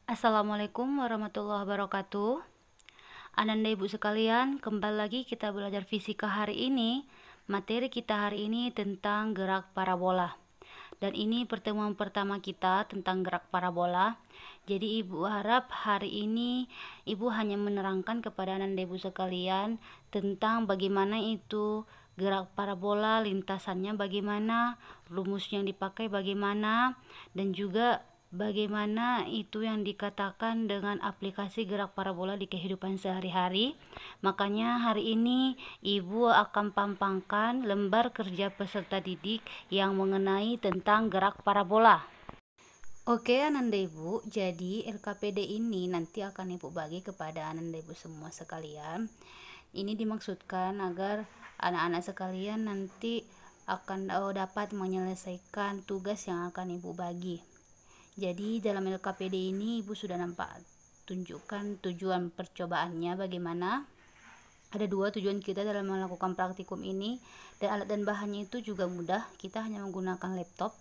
Assalamualaikum warahmatullahi wabarakatuh. Ananda ibu sekalian, kembali lagi kita belajar fisika hari ini. Materi kita hari ini tentang gerak parabola. Dan ini pertemuan pertama kita tentang gerak parabola. Jadi ibu harap hari ini ibu hanya menerangkan kepada ananda ibu sekalian tentang bagaimana itu gerak parabola, lintasannya bagaimana, rumus yang dipakai bagaimana, dan juga bagaimana itu yang dikatakan dengan aplikasi gerak parabola di kehidupan sehari-hari. Makanya hari ini ibu akan pampangkan lembar kerja peserta didik yang mengenai tentang gerak parabola. Oke ananda ibu, jadi LKPD ini nanti akan ibu bagi kepada ananda ibu semua sekalian. Ini dimaksudkan agar anak-anak sekalian nanti akan dapat menyelesaikan tugas yang akan ibu bagi. Jadi dalam LKPD ini ibu sudah nampak tunjukkan tujuan percobaannya bagaimana. Ada dua tujuan kita dalam melakukan praktikum ini, dan alat dan bahannya itu juga mudah. Kita hanya menggunakan laptop,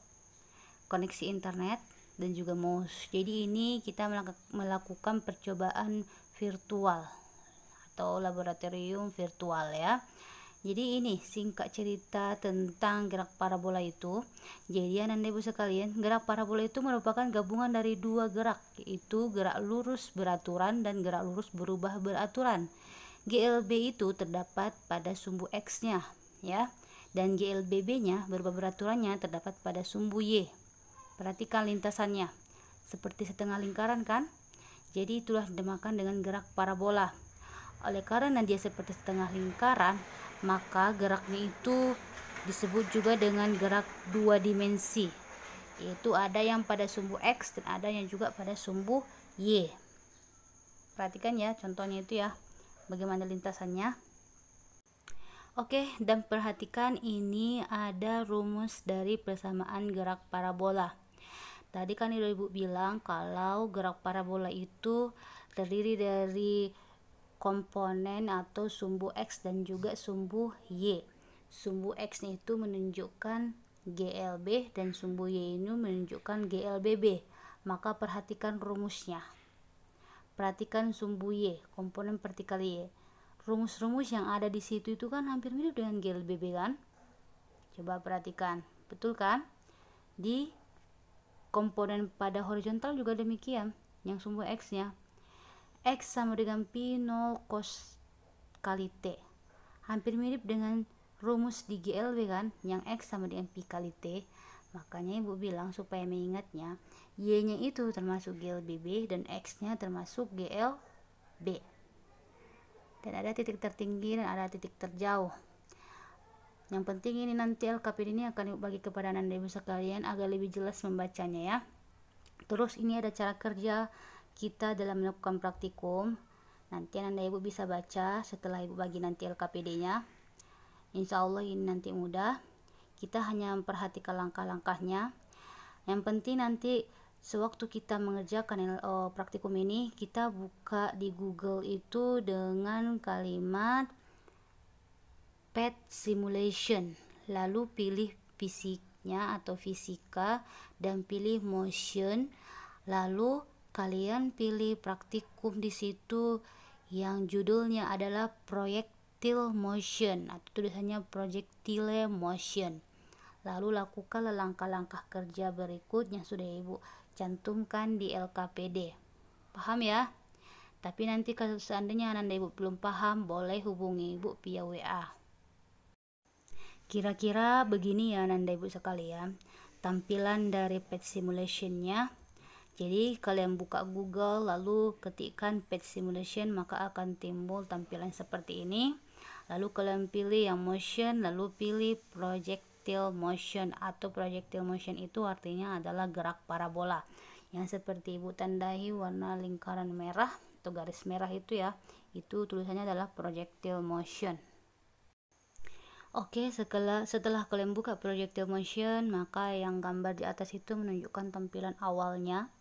koneksi internet, dan juga mouse. Jadi ini kita melakukan percobaan virtual atau laboratorium virtual ya. Jadi ini singkat cerita tentang gerak parabola itu. Jadi ananda ibu sekalian, gerak parabola itu merupakan gabungan dari dua gerak, yaitu gerak lurus beraturan dan gerak lurus berubah beraturan. GLB itu terdapat pada sumbu X-nya ya, dan GLBB-nya berubah beraturannya terdapat pada sumbu Y. Perhatikan lintasannya seperti setengah lingkaran kan? Jadi itulah dinamakan dengan gerak parabola. Oleh karena dia seperti setengah lingkaran, maka geraknya itu disebut juga dengan gerak dua dimensi, yaitu ada yang pada sumbu X dan ada yang juga pada sumbu Y. Perhatikan ya contohnya itu ya, bagaimana lintasannya. Oke, dan perhatikan ini ada rumus dari persamaan gerak parabola. Tadi kan ibu bilang kalau gerak parabola itu terdiri dari komponen atau sumbu X dan juga sumbu Y. Sumbu X itu menunjukkan GLB dan sumbu Y ini menunjukkan GLBB. Maka perhatikan rumusnya. Perhatikan sumbu Y, komponen vertikal Y. Rumus-rumus yang ada di situ itu kan hampir mirip dengan GLBB kan? Coba perhatikan, betul kan? Di komponen pada horizontal juga demikian, yang sumbu X-nya. X sama dengan pi 0 cos kali T. Hampir mirip dengan rumus di GLB kan, yang X sama dengan pi kali T. Makanya ibu bilang supaya mengingatnya, Y-nya itu termasuk GLBB dan X-nya termasuk GLB. Dan ada titik tertinggi dan ada titik terjauh. Yang penting ini nanti LKPD ini akan ibu bagi kepada anda ibu sekalian agar lebih jelas membacanya ya. Terus ini ada cara kerja kita dalam melakukan praktikum. Nanti anda ibu bisa baca setelah ibu bagi nanti LKPD-nya. Insya Allah ini nanti mudah. Kita hanya memperhatikan langkah-langkahnya. Yang penting nanti sewaktu kita mengerjakan praktikum ini, kita buka di Google itu dengan kalimat PET simulation, lalu pilih fisiknya atau fisika dan pilih motion, lalu kalian pilih praktikum di situ yang judulnya adalah projectile motion atau tulisannya projectile motion. Lalu lakukanlah langkah-langkah kerja berikut yang sudah ibu cantumkan di LKPD. Paham ya? Tapi nanti kalau seandainya anda ibu belum paham, boleh hubungi ibu via WA. Kira-kira begini ya anda ibu sekalian, tampilan dari PET simulationnya. Jadi kalian buka Google lalu ketikkan PET simulation, maka akan timbul tampilan seperti ini. Lalu kalian pilih yang motion, lalu pilih projectile motion, atau projectile motion itu artinya adalah gerak parabola yang seperti ibu tandai warna lingkaran merah atau garis merah itu ya, itu tulisannya adalah projectile motion. Oke, setelah kalian buka projectile motion, maka yang gambar di atas itu menunjukkan tampilan awalnya.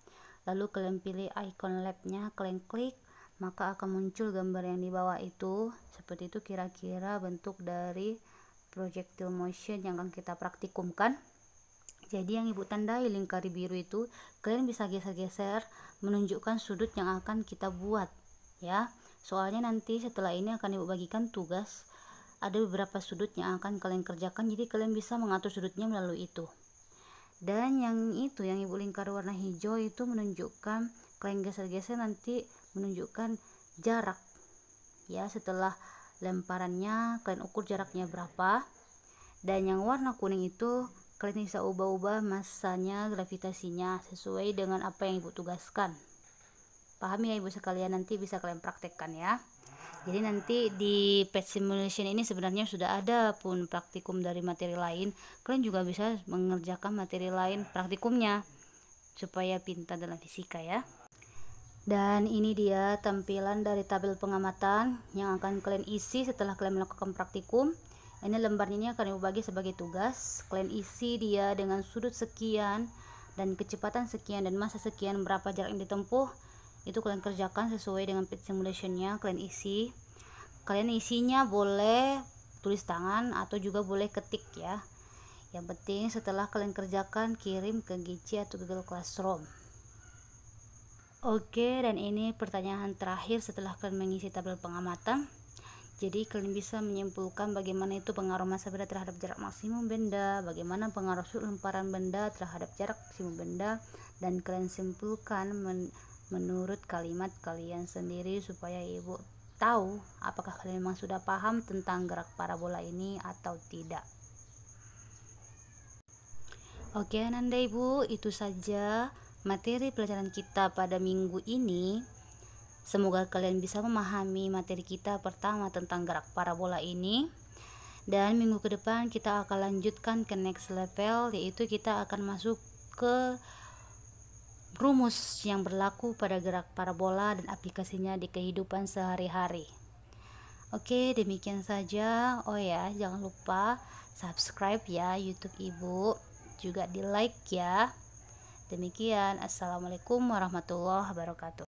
Lalu kalian pilih icon labnya, kalian klik, maka akan muncul gambar yang di bawah itu. Seperti itu kira-kira bentuk dari projectile motion yang akan kita praktikumkan. Jadi yang ibu tandai lingkari biru itu kalian bisa geser-geser menunjukkan sudut yang akan kita buat ya. Soalnya nanti setelah ini akan ibu bagikan tugas, ada beberapa sudut yang akan kalian kerjakan, jadi kalian bisa mengatur sudutnya melalui itu. Dan yang itu yang ibu lingkari warna hijau itu menunjukkan, kalian geser-geser nanti menunjukkan jarak ya. Setelah lemparannya kalian ukur jaraknya berapa. Dan yang warna kuning itu kalian bisa ubah-ubah masanya, gravitasinya sesuai dengan apa yang ibu tugaskan. Paham ya ibu sekalian, nanti bisa kalian praktekkan ya. Jadi nanti di page simulation ini sebenarnya sudah ada pun praktikum dari materi lain, kalian juga bisa mengerjakan materi lain praktikumnya supaya pintar dalam fisika ya. Dan ini dia tampilan dari tabel pengamatan yang akan kalian isi setelah kalian melakukan praktikum. Ini lembarnya ini akan ibu bagi sebagai tugas, kalian isi dia dengan sudut sekian dan kecepatan sekian dan masa sekian, berapa jarak yang ditempuh itu kalian kerjakan sesuai dengan page simulationnya. Kalian isi, kalian isinya boleh tulis tangan atau juga boleh ketik ya. Yang penting setelah kalian kerjakan kirim ke GC atau Google Classroom. Oke, dan ini pertanyaan terakhir setelah kalian mengisi tabel pengamatan. Jadi kalian bisa menyimpulkan bagaimana itu pengaruh massa benda terhadap jarak maksimum benda, bagaimana pengaruh sudut lemparan benda terhadap jarak maksimum benda, dan kalian simpulkan menurut kalimat kalian sendiri supaya ibu tahu apakah kalian memang sudah paham tentang gerak parabola ini atau tidak. Oke Ananda ibu, itu saja materi pelajaran kita pada minggu ini. Semoga kalian bisa memahami materi kita pertama tentang gerak parabola ini. Dan minggu ke depan kita akan lanjutkan ke next level, yaitu kita akan masuk ke rumus yang berlaku pada gerak parabola dan aplikasinya di kehidupan sehari-hari. Oke, demikian saja. Oh ya, jangan lupa subscribe ya YouTube Ibu, juga di like ya. Demikian, assalamualaikum warahmatullahi wabarakatuh.